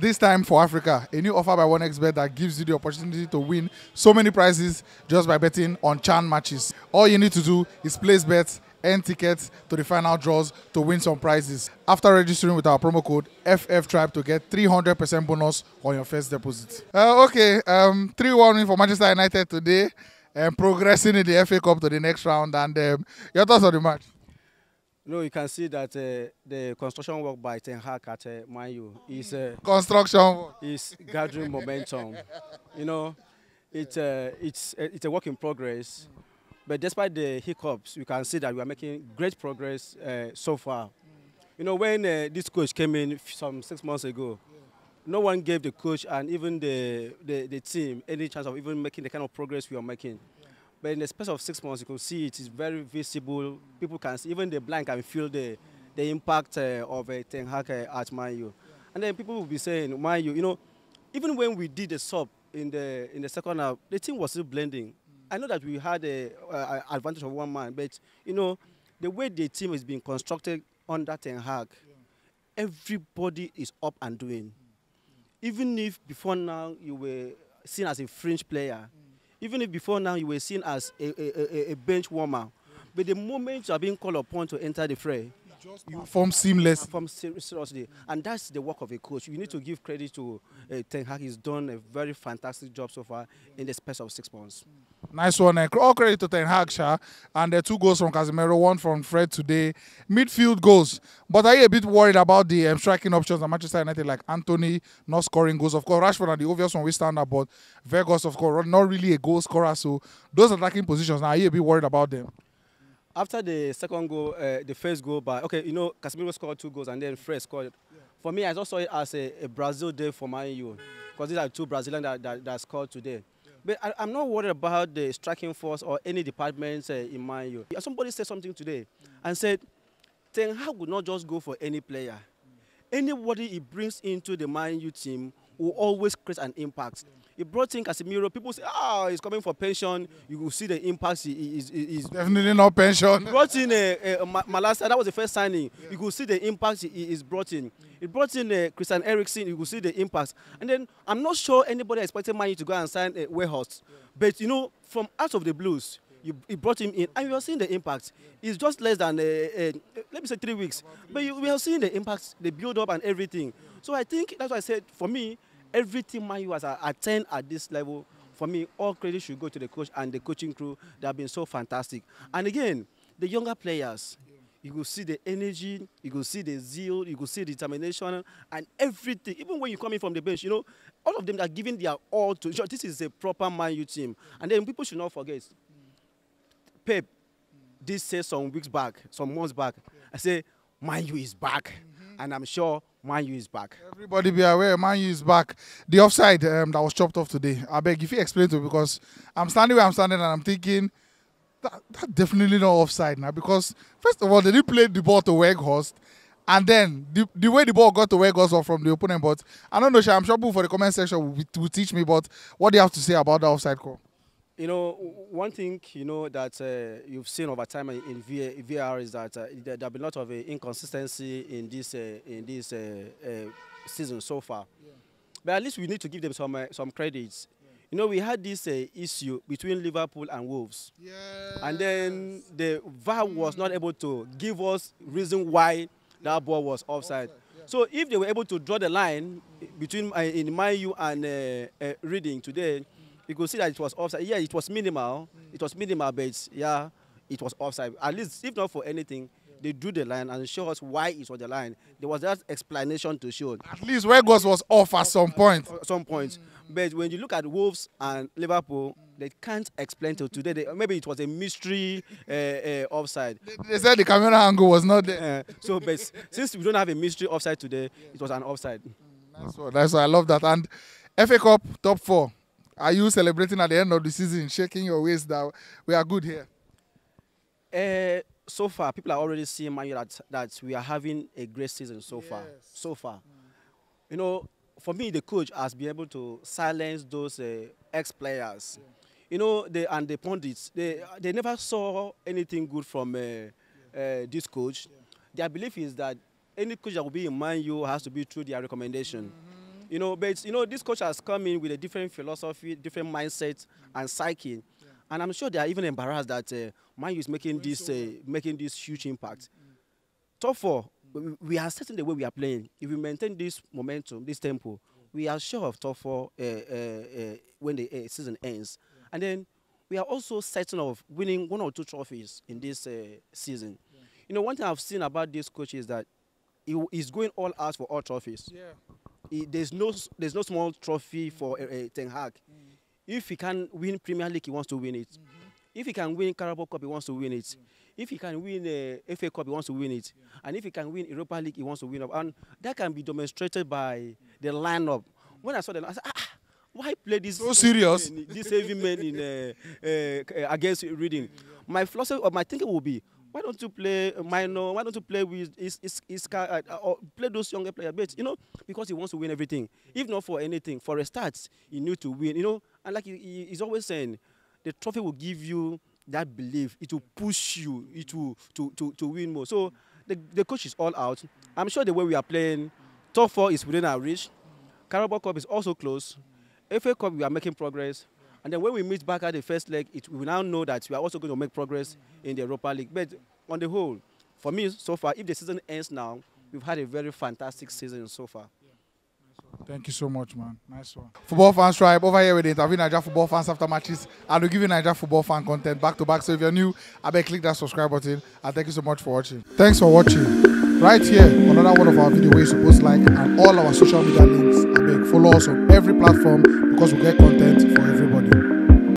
this time for Africa, a new offer by OneXBet that gives you the opportunity to win so many prizes just by betting on CHAN matches. All you need to do is place bets, earn tickets to the final draws to win some prizes. After registering with our promo code FFTRIBE to get 300% bonus on your first deposit. 3-1 win for Manchester United today, and progressing in the FA Cup to the next round. And your thoughts on the match? No, you can see that the construction work by Ten Hag at Man U is is gathering momentum. You know, it's a work in progress. But despite the hiccups, you can see that we are making great progress so far. You know, when this coach came in some 6 months ago, no one gave the coach and even the team any chance of even making the kind of progress we are making. But in the space of 6 months, you can see it is very visible. People can see, even the blind can feel the impact of Ten Hag at Man U. And then people will be saying, Man U, you know, even when we did the sub in the second half, the team was still blending. I know that we had an advantage of one man, but, you know, the way the team is being constructed under Ten Hag, everybody is up and doing. Even if before now you were seen as a fringe player, even if before now you were seen as a bench warmer, but the moment you are being called upon to enter the fray, you perform seamless. Perform seriously, and that's the work of a coach. You need to give credit to Ten Hag. He's done a very fantastic job so far in the space of 6 months. Nice one. All credit to Ten Hag, Sha. And 2 goals from Casemiro, 1 from Fred today. Midfield goals. But are you a bit worried about the striking options at Manchester United, like Anthony not scoring goals? Of course, Rashford are the obvious one we stand up, but weghorst, of course, not really a goal scorer. So those attacking positions, now are you a bit worried about them? After the second goal, the first goal by, okay, you know, Casemiro scored 2 goals and then Fred scored. Yeah. For me, I just saw it as a Brazil day for Man U, because these are 2 Brazilians that scored today. But I'm not worried about the striking force or any departments in Man U. Somebody said something today and said, Ten Hag would not just go for any player. Anybody he brings into the Man U team will always create an impact. He brought in Casemiro. People say, he's coming for pension. You will see the impact he's definitely not pension. He brought in Malasa. That was the first signing. You could see the impact he is brought in. He brought in Christian Eriksen. You could see the impact. And then I'm not sure anybody expected Man U to go and sign weghorst. But, you know, from out of the blues, he brought him in, and you are seeing the impact. It's just less than, let me say 3 weeks. But we are seeing the impact, the build-up and everything. So I think that's why I said, for me, everything Man U has attained at this level, for me, all credit should go to the coach and the coaching crew. They have been so fantastic. And again, the younger players, you will see the energy, you will see the zeal, you will see the determination and everything. Even when you come in from the bench, you know, all of them are giving their all to. This is a proper Man U team. And then people should not forget, Pep did say some weeks back, some months back, I say, Man U is back. And I'm sure Man U is back. Everybody be aware, Man U is back. The offside that was chopped off today, I beg if you explain to me, because I'm standing where I'm standing and I'm thinking, that definitely not offside now. Because, first of all, they didn't play the ball to weghorst. And then, the way the ball got to weghorst was from the opponent. But I don't know, I'm sure people for the comment section will teach me, but what do you have to say about the offside call? You know, one thing, you know, that you've seen over time in VAR is that there have been a lot of inconsistency in this season so far. Yeah. But at least we need to give them some credits. Yeah. You know, we had this issue between Liverpool and Wolves. Yes. And then the VAR was not able to give us reason why that ball was offside. Yeah. So if they were able to draw the line between in Man U and Reading today, you could see that it was offside. Yeah, it was minimal. It was minimal, but yeah, it was offside. At least, if not for anything, they drew the line and show us why it was the line. There was that explanation to show. At least weghorst was off at some point. Some point. But when you look at Wolves and Liverpool, they can't explain till today. Maybe it was a mystery offside. They said the camera angle was not there. But since we don't have a mystery offside today, it was an offside. That's why I love that. And FA Cup top 4. Are you celebrating at the end of the season, shaking your waist that we are good here? So far, people are already seeing Man U that we are having a great season so far. So far. You know, for me, the coach has been able to silence those ex-players. You know, and the pundits, they never saw anything good from this coach. Their belief is that any coach that will be in Man U has to be through their recommendation. You know, but you know, this coach has come in with a different philosophy, different mindset and psyche, and I'm sure they are even embarrassed that Man U is making this huge impact. Top four, we are setting the way we are playing. If we maintain this momentum, this tempo, we are sure of top four when the season ends. And then we are also certain of winning 1 or 2 trophies in this season. You know, one thing I've seen about this coach is that he's going all out for all trophies. There's no small trophy for Ten Hag. If he can win Premier League, he wants to win it. If he can win Carabao Cup, he wants to win it. If he can win FA Cup, he wants to win it. And if he can win Europa League, he wants to win it. And that can be demonstrated by the lineup. When I saw them, I said, why play this? So serious. This heavy man in against Reading. My philosophy or my thinking will be, why don't you play minor? Why don't you play with or play those younger players? But you know, because he wants to win everything. If not for anything, for a start, he need to win. You know, and like he's always saying, the trophy will give you that belief. It will push you to win more. So the coach is all out. I'm sure the way we are playing, top four is within our reach. Carabao Cup is also close. FA Cup, we are making progress. And then when we meet back at the first leg, we now know that we are also going to make progress in the Europa League. But on the whole, for me, so far, if the season ends now, we've had a very fantastic season so far. Thank you so much, man. Nice one. Football Fans Tribe, over here with the interview Naija football fans after matches. And we give you Naija football fan content back to back. So if you're new, I beg click that subscribe button. And thank you so much for watching. Thanks for watching. Right here, another one of our videos where you're supposed to like, and all our social media links. I beg follow us on every platform because we get content for everybody.